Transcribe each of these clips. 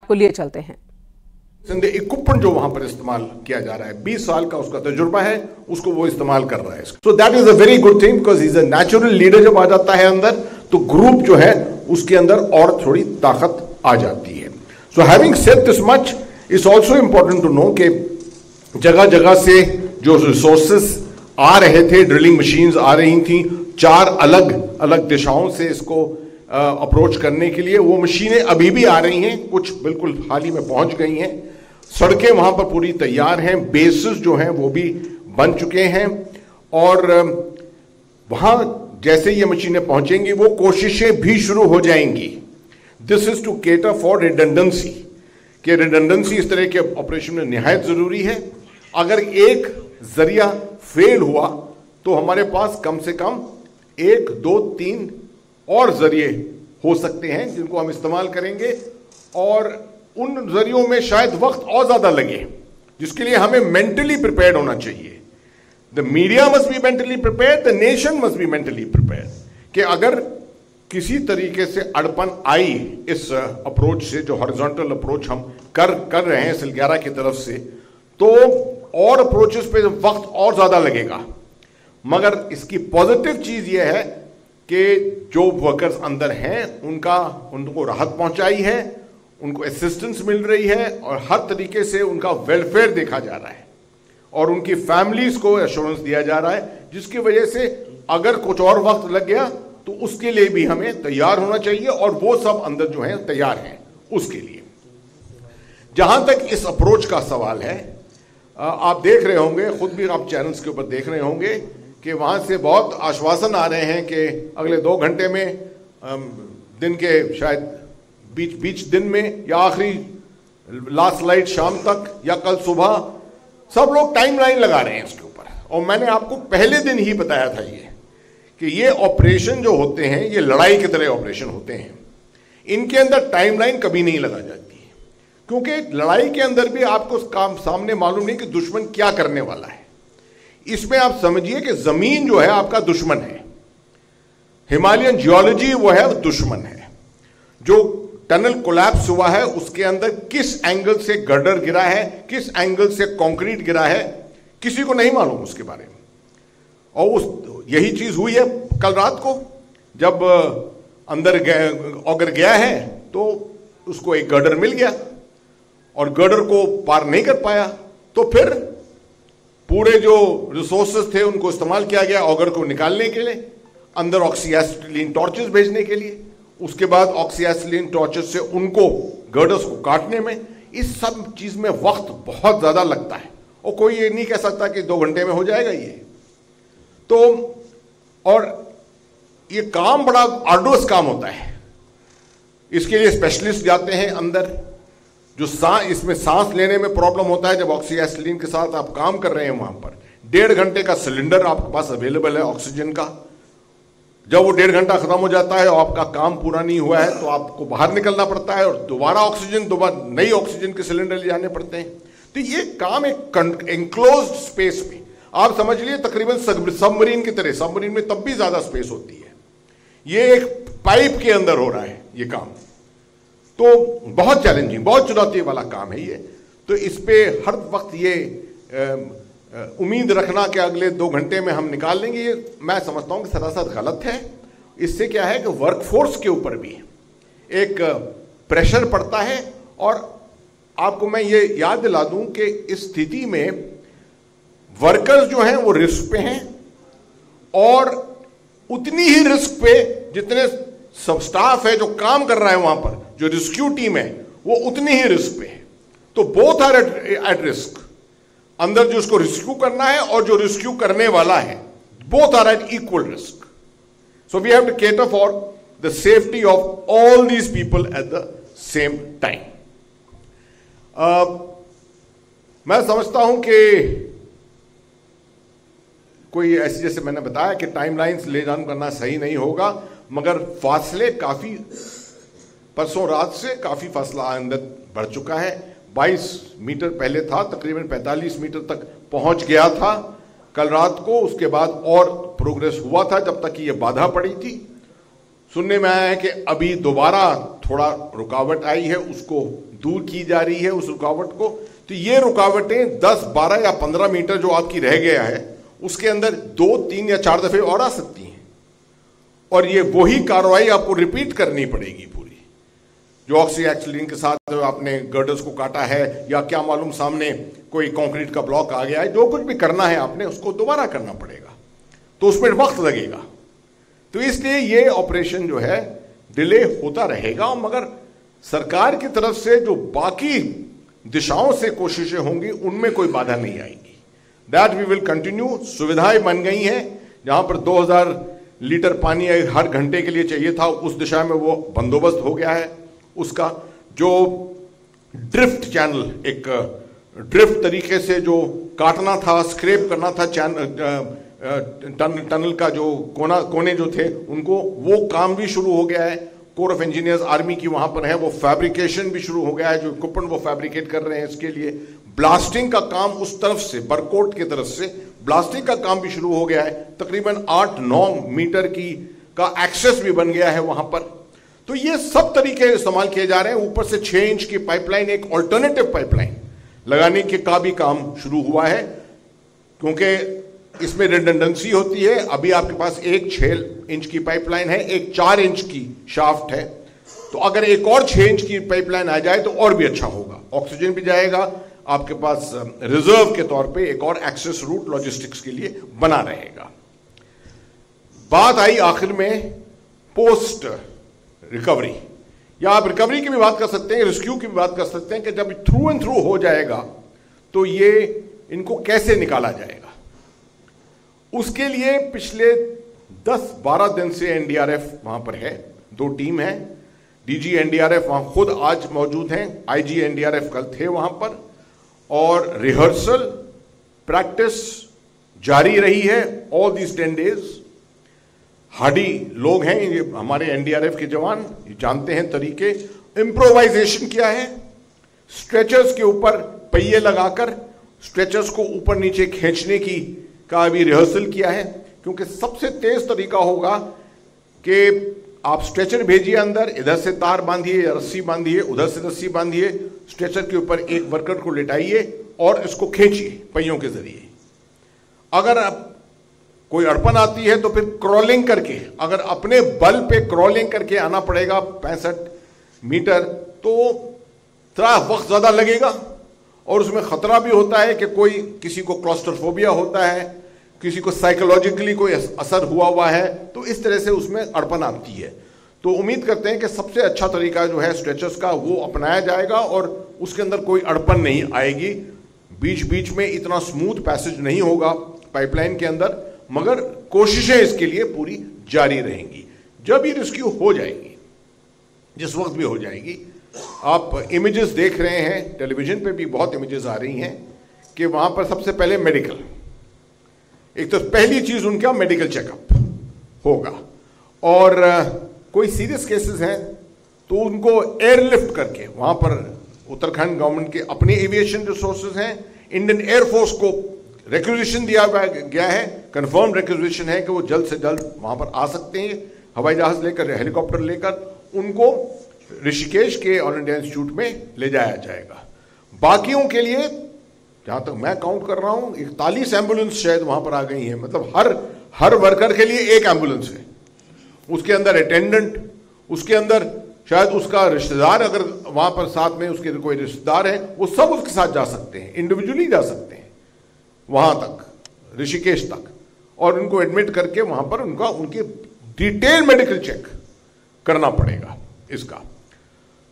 को लिए चलते हैं। इक्विपमेंट जो वहां पर इस्तेमाल किया जा रहा है, 20 साल का उसका तजुर्बा है, उसको वो इस्तेमाल कर रहा है। So that is a very good thing, because is a natural leader. जब आ जाता है अंदर तो ग्रुप जो है उसके अंदर और थोड़ी ताकत आ जाती है। So having said this much, it's also important to know कि जगह जगह से जो रिसोर्सेस आ रहे थे, ड्रिलिंग मशीन्स आ रही थी 4 अलग अलग दिशाओं से इसको अप्रोच करने के लिए। वो मशीनें अभी भी आ रही हैं, कुछ बिल्कुल हाल ही में पहुंच गई हैं। सड़कें वहां पर पूरी तैयार हैं, बेसिस जो हैं वो भी बन चुके हैं, और वहां जैसे ये मशीनें पहुंचेंगी वो कोशिशें भी शुरू हो जाएंगी। This is to cater for redundancy, कि रिडंडेंसी इस तरह के ऑपरेशन में निहायत जरूरी है। अगर एक जरिया फेल हुआ तो हमारे पास कम से कम 1, 2, 3 और जरिए हो सकते हैं जिनको हम इस्तेमाल करेंगे, और उन जरियों में शायद वक्त और ज्यादा लगे, जिसके लिए हमें मेंटली प्रिपेयर्ड होना चाहिए। The media must be mentally prepared, the nation must be mentally prepared, कि अगर किसी तरीके से अड़पन आई इस अप्रोच से, जो हॉरिजॉन्टल अप्रोच हम कर रहे हैं सिलग्यारा की तरफ से, तो और अप्रोचेस पे वक्त और ज्यादा लगेगा। मगर इसकी पॉजिटिव चीज यह है कि जो वर्कर्स अंदर हैं उनको राहत पहुंचाई है, उनको असिस्टेंस मिल रही है, और हर तरीके से उनका वेलफेयर देखा जा रहा है, और उनकी फैमिलीज को एश्योरेंस दिया जा रहा है, जिसकी वजह से अगर कुछ और वक्त लग गया तो उसके लिए भी हमें तैयार होना चाहिए, और वो सब अंदर जो है तैयार हैं उसके लिए। जहां तक इस अप्रोच का सवाल है, आप देख रहे होंगे, खुद भी आप चैनल्स के ऊपर देख रहे होंगे कि वहां से बहुत आश्वासन आ रहे हैं कि अगले 2 घंटे में, दिन के शायद बीच दिन में, या आखिरी लास्ट लाइट शाम तक, या कल सुबह, सब लोग टाइमलाइन लगा रहे हैं इसके ऊपर। और मैंने आपको पहले दिन ही बताया था कि ये ऑपरेशन जो होते हैं ये लड़ाई की तरह ऑपरेशन होते हैं, इनके अंदर टाइमलाइन कभी नहीं लगा जाती, क्योंकि लड़ाई के अंदर भी आपको काम सामने मालूम नहीं कि दुश्मन क्या करने वाला है। इसमें आप समझिए कि जमीन जो है आपका दुश्मन है, हिमालयन जियोलॉजी वो है, दुश्मन है। जो टनल कोलैप्स हुआ है उसके अंदर किस एंगल से गर्डर गिरा है, किस एंगल से कंक्रीट गिरा है, किसी को नहीं मालूम उसके बारे में। और यही चीज हुई है कल रात को, जब अंदर ऑगर गया है तो उसको एक गर्डर मिल गया, और गर्डर को पार नहीं कर पाया, तो फिर पूरे जो रिसोर्सेस थे उनको इस्तेमाल किया गया ऑगर को निकालने के लिए, अंदर ऑक्सीएसिलिन टॉर्चेस भेजने के लिए, उसके बाद ऑक्सीएसिलिन टॉर्चेस से उनको गर्डर्स को काटने में। इस सब चीज में वक्त बहुत ज्यादा लगता है, और कोई ये नहीं कह सकता कि 2 घंटे में हो जाएगा ये। तो और ये काम बड़ा आर्डुअस काम होता है, इसके लिए स्पेशलिस्ट जाते हैं अंदर। जो इसमें सांस लेने में प्रॉब्लम होता है, जब ऑक्सीएसिलिन के साथ आप काम कर रहे हैं, वहां पर 1.5 घंटे का सिलेंडर आपके पास अवेलेबल है ऑक्सीजन का। जब वो 1.5 घंटा खत्म हो जाता है और आपका काम पूरा नहीं हुआ है, तो आपको बाहर निकलना पड़ता है और दोबारा नई ऑक्सीजन के सिलेंडर ले जाने पड़ते हैं। तो ये काम एक एंक्लोज्ड स्पेस में, आप समझ लिए तकरीबन सबमरीन की तरह, सबमरीन में तब भी ज्यादा स्पेस होती है, ये एक पाइप के अंदर हो रहा है ये काम। तो बहुत चैलेंजिंग, बहुत चुनौती वाला काम है ये। तो इस पे हर वक्त ये उम्मीद रखना कि अगले 2 घंटे में हम निकाल लेंगे, ये मैं समझता हूं कि सरासर गलत है। इससे क्या है कि वर्कफोर्स के ऊपर भी एक प्रेशर पड़ता है। और आपको मैं ये याद दिला दूं कि इस स्थिति में वर्कर्स जो हैं वो रिस्क पे हैं, और उतनी ही रिस्क पे जितने सब स्टाफ है जो काम कर रहा है वहां पर, जो रेस्क्यू टीम है वो उतनी ही रिस्क पे है। तो बोथ आर एट रिस्क, अंदर जो उसको रेस्क्यू करना है और जो रेस्क्यू करने वाला है, both are at equal risk. So we have to cater for the safety of all these people at the same time. मैं समझता हूं कि कोई ऐसी, जैसे मैंने बताया कि टाइमलाइंस ले जान करना सही नहीं होगा, मगर फासले काफी, परसों रात से काफी फासला अंदर बढ़ चुका है। 22 मीटर पहले था, तकरीबन 45 मीटर तक पहुंच गया था कल रात को। उसके बाद और प्रोग्रेस हुआ था जब तक कि ये बाधा पड़ी थी। सुनने में आया है कि अभी दोबारा थोड़ा रुकावट आई है उसको दूर की जा रही है, उस रुकावट को। तो ये रुकावटें 10, 12 या 15 मीटर जो आपकी रह गया है उसके अंदर 2, 3 या 4 दफे और आ सकती हैं, और ये वही कार्रवाई आपको रिपीट करनी पड़ेगी पूरी। जो ऑक्सीएक्सिलिन के साथ आपने गर्डर्स को काटा है, या क्या मालूम सामने कोई कंक्रीट का ब्लॉक आ गया है, जो कुछ भी करना है आपने उसको दोबारा करना पड़ेगा, तो उसमें वक्त लगेगा। तो इसलिए ये ऑपरेशन जो है डिले होता रहेगा, मगर सरकार की तरफ से जो बाकी दिशाओं से कोशिशें होंगी उनमें कोई बाधा नहीं आएगी। That we will continue. सुविधाएं बन गई हैं, जहां पर 2000 लीटर पानी हर घंटे के लिए चाहिए था, उस दिशा में वो बंदोबस्त हो गया है। उसका जो ड्रिफ्ट चैनल, एक ड्रिफ्ट तरीके से जो काटना था, स्क्रैप करना था टनल का जो कोने जो थे उनको, वो काम भी शुरू हो गया है। कोर ऑफ इंजीनियर्स आर्मी की वहां पर है, वो फैब्रिकेशन भी शुरू हो गया है, जो इक्विपमेंट वो फैब्रिकेट कर रहे हैं इसके लिए। ब्लास्टिंग का काम उस तरफ से, बरकोट की तरफ से ब्लास्टिंग का काम भी शुरू हो गया है। तकरीबन 8-9 मीटर का एक्सेस भी बन गया है वहां पर। तो ये सब तरीके इस्तेमाल किए जा रहे हैं। ऊपर से 6 इंच की पाइपलाइन, एक ऑल्टरनेटिव पाइपलाइन लगाने के का भी काम शुरू हुआ है, क्योंकि इसमें रिडंडेंसी होती है। अभी आपके पास एक 6 इंच की पाइपलाइन है, एक 4 इंच की शाफ्ट है, तो अगर एक और 6 इंच की पाइपलाइन आ जाए तो और भी अच्छा होगा। ऑक्सीजन भी जाएगा, आपके पास रिजर्व के तौर पे एक और एक्सेस रूट लॉजिस्टिक्स के लिए बना रहेगा। बात आई आखिर में पोस्ट रिकवरी, या आप रिकवरी की भी बात कर सकते हैं, रेस्क्यू की भी बात कर सकते हैं, कि जब थ्रू एंड थ्रू हो जाएगा तो ये इनको कैसे निकाला जाएगा। उसके लिए पिछले 10-12 दिन से एनडीआरएफ वहां पर है, 2 टीम है। डीजी एनडीआरएफ वहां खुद आज मौजूद हैं, आईजी एनडीआरएफ कल थे वहां पर, और रिहर्सल प्रैक्टिस जारी रही है ऑल दीज 10 डेज। हार्डी लोग हैं ये हमारे एनडीआरएफ के जवान, ये जानते हैं तरीके। इंप्रोवाइजेशन किया है, स्ट्रेचर्स के ऊपर पहिए लगाकर स्ट्रेचर्स को ऊपर नीचे खींचने का भी रिहर्सल किया है, क्योंकि सबसे तेज तरीका होगा कि आप स्ट्रेचर भेजिए अंदर, इधर से तार बांधिए या रस्सी बांधिए, उधर से रस्सी बांधिए, स्ट्रेचर के ऊपर एक वर्कर को लिटाइए और इसको खींचिए पहियों के जरिए। अगर आप कोई अड़पन आती है तो फिर क्रॉलिंग करके, अगर अपने बल पे क्रॉलिंग करके आना पड़ेगा 65 मीटर, तो थोड़ा वक्त ज्यादा लगेगा और उसमें खतरा भी होता है कि किसी को क्लॉस्ट्रोफोबिया होता है, किसी को साइकोलॉजिकली कोई असर हुआ है, तो इस तरह से उसमें अड़पन आती है। तो उम्मीद करते हैं कि सबसे अच्छा तरीका जो है स्ट्रेचर्स का वो अपनाया जाएगा और उसके अंदर कोई अड़पन नहीं आएगी। बीच बीच में इतना स्मूथ पैसेज नहीं होगा पाइपलाइन के अंदर, मगर कोशिशें इसके लिए पूरी जारी रहेंगी। जब ये रेस्क्यू हो जाएगी, जिस वक्त भी हो जाएगी, आप इमेजेस देख रहे हैं, टेलीविजन पे भी बहुत इमेजेस आ रही हैं कि वहां पर सबसे पहले मेडिकल, एक तो पहली चीज उनका मेडिकल चेकअप होगा, और कोई सीरियस केसेस हैं तो उनको एयरलिफ्ट करके वहां पर उत्तराखंड गवर्नमेंट के अपने एविएशन रिसोर्सेज हैं, इंडियन एयरफोर्स को रिक्वेजिशन दिया गया है, कंफर्म रिक्वेजिशन है कि वो जल्द से जल्द वहां पर आ सकते हैं, हवाई जहाज लेकर, हेलीकॉप्टर लेकर, उनको ऋषिकेश के ऑल इंडिया इंस्टीट्यूट में ले जाया जाएगा। बाकियों के लिए जहां तक मैं काउंट कर रहा हूं 41 एम्बुलेंस शायद वहां पर आ गई हैं, मतलब हर वर्कर के लिए एक एम्बुलेंस है, उसके अंदर अटेंडेंट, उसके अंदर शायद उसका रिश्तेदार, अगर वहां पर साथ में उसके कोई रिश्तेदार है वो सब उसके साथ जा सकते हैं, इंडिविजुअली जा सकते हैं वहां तक, ऋषिकेश तक, और उनको एडमिट करके वहां पर उनकी डिटेल मेडिकल चेक करना पड़ेगा इसका।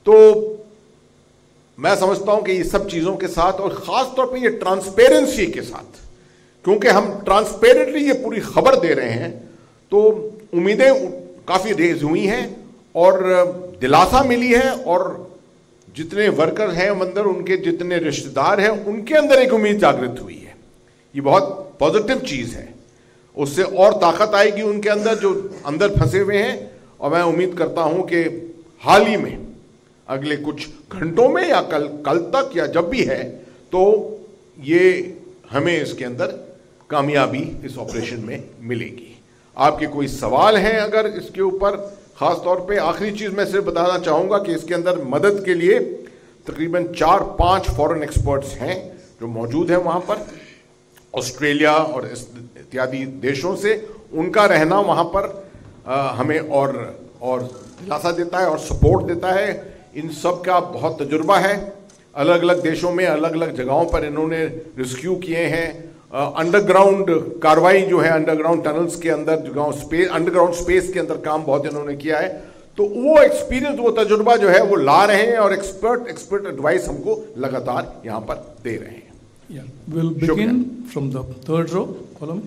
तो मैं समझता हूं कि ये सब चीजों के साथ, और खास तौर पे ये ट्रांसपेरेंसी के साथ, क्योंकि हम ट्रांसपेरेंटली ये पूरी खबर दे रहे हैं, तो उम्मीदें काफी रेज हुई हैं और दिलासा मिली है, और जितने वर्कर हैं अंदर, उनके जितने रिश्तेदार हैं, उनके अंदर एक उम्मीद जागृत हुई है। ये बहुत पॉजिटिव चीज है, उससे और ताकत आएगी उनके अंदर जो अंदर फंसे हुए हैं। और मैं उम्मीद करता हूं कि हाल ही में अगले कुछ घंटों में या कल तक या जब भी है, तो ये हमें इसके अंदर कामयाबी इस ऑपरेशन में मिलेगी। आपके कोई सवाल हैं अगर इसके ऊपर, खास तौर पे आखिरी चीज मैं सिर्फ बताना चाहूंगा कि इसके अंदर मदद के लिए तकरीबन 4-5 फॉरेन एक्सपर्ट्स हैं जो मौजूद हैं वहां पर, ऑस्ट्रेलिया और इत्यादि देशों से। उनका रहना वहां पर हमें और दिलासा देता है और सपोर्ट देता है। इन सब का बहुत तजुर्बा है, अलग अलग देशों में अलग अलग जगहों पर इन्होंने रेस्क्यू किए हैं। अंडरग्राउंड कार्रवाई जो है, अंडरग्राउंड टनल्स के अंदर अंडरग्राउंड स्पेस के अंदर काम बहुत इन्होंने किया है। तो वो एक्सपीरियंस, वो तजुर्बा जो है वो ला रहे हैं और एक्सपर्ट एडवाइस हमको लगातार यहां पर दे रहे हैं। We'll begin from the third row column.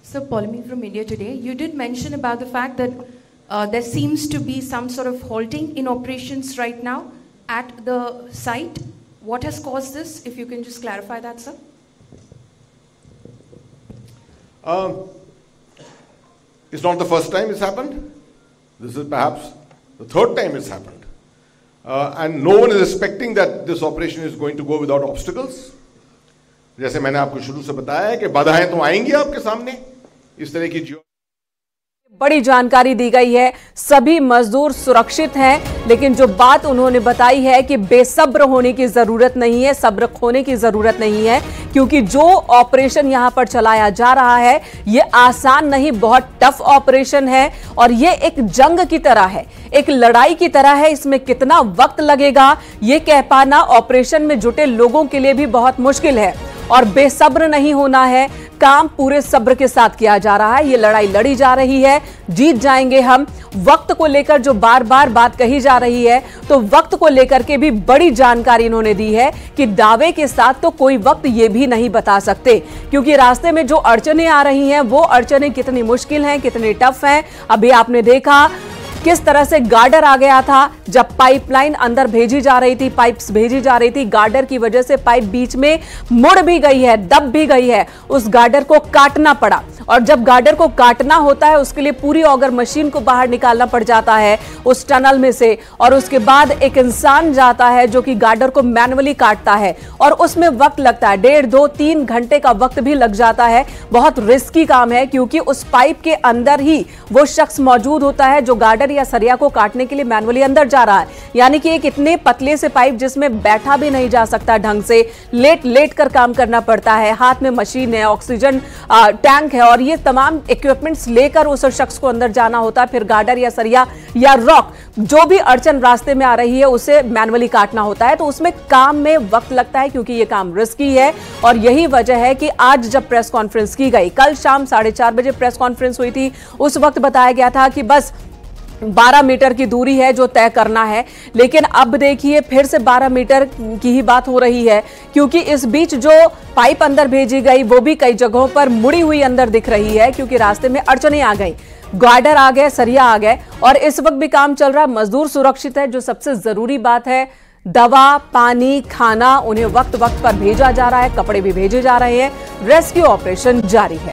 So, Polemy from India Today, you did mention about the fact that there seems to be some sort of halting in operations right now at the site. What has caused this? If you can just clarify that, sir. It's not the first time it's happened. This is perhaps the third time it's happened. And no one is expecting that this operation is going to go without obstacles. जैसे मैंने आपको शुरू से बताया है कि बाधाएं तो आएंगी आपके सामने, इस तरह की बड़ी जानकारी दी गई है। सभी मजदूर सुरक्षित हैं, लेकिन जो बात उन्होंने बताई है कि बेसब्र होने की जरूरत नहीं है, सब्र खोने की जरूरत नहीं है, क्योंकि जो ऑपरेशन यहां पर चलाया जा रहा है ये आसान नहीं, बहुत टफ ऑपरेशन है और ये एक जंग की तरह है, एक लड़ाई की तरह है। इसमें कितना वक्त लगेगा ये कह पाना ऑपरेशन में जुटे लोगों के लिए भी बहुत मुश्किल है। और बेसब्र नहीं होना है, काम पूरे सब्र के साथ किया जा रहा है। ये लड़ाई लड़ी जा रही है, जीत जाएंगे हम। वक्त को लेकर जो बार बार बात कही जा रही है, तो वक्त को लेकर के भी बड़ी जानकारी इन्होंने दी है कि दावे के साथ तो कोई वक्त ये भी नहीं बता सकते, क्योंकि रास्ते में जो अड़चनें आ रही हैं वो अड़चनें कितनी मुश्किल हैं, कितनी टफ हैं। अभी आपने देखा किस तरह से गार्डर आ गया था जब पाइपलाइन अंदर भेजी जा रही थी, पाइप्स भेजी जा रही थी। गार्डर की वजह से पाइप बीच में मुड़ भी गई है, दब भी गई है, उस गार्डर को काटना पड़ा। और जब गार्डर को काटना होता है उसके लिए पूरी ऑगर मशीन को बाहर निकालना पड़ जाता है उस टनल में से, और उसके बाद एक इंसान जाता है जो कि गार्डर को मैनुअली काटता है और उसमें वक्त लगता है, 1.5, 2, 3 घंटे का वक्त भी लग जाता है। बहुत रिस्की काम है, क्योंकि उस पाइप के अंदर ही वो शख्स मौजूद होता है जो गार्डर या सरिया को काटने के लिए मैनुअली अंदर जा रहा है। यानी कि एक इतने पतले से पाइप जिसमें बैठा भी नहीं जा सकता ढंग से, लेट कर काम करना पड़ता है। हाथ में मशीन है, ऑक्सीजन टैंक है और ये तमाम इक्विपमेंट्स लेकर उस शख्स को अंदर जाना होता है। फिर गार्डर या सरिया या रॉक, जो भी अड़चन रास्ते में आ रही है उसे मैनुअली काटना होता है। तो उसमें काम में वक्त लगता है, क्योंकि ये काम रिस्की है। और यही वजह है कि आज जब प्रेस कॉन्फ्रेंस की गई, कल शाम 4:30 बजे प्रेस कॉन्फ्रेंस हुई थी, उस वक्त बताया गया था कि बस 12 मीटर की दूरी है जो तय करना है। लेकिन अब देखिए फिर से 12 मीटर की ही बात हो रही है, क्योंकि इस बीच जो पाइप अंदर भेजी गई वो भी कई जगहों पर मुड़ी हुई अंदर दिख रही है, क्योंकि रास्ते में अड़चनें आ गई, गार्डर आ गए, सरिया आ गए और इस वक्त भी काम चल रहा है। मजदूर सुरक्षित है, जो सबसे जरूरी बात है। दवा, पानी, खाना उन्हें वक्त वक्त पर भेजा जा रहा है, कपड़े भी भेजे जा रहे हैं। रेस्क्यू ऑपरेशन जारी है।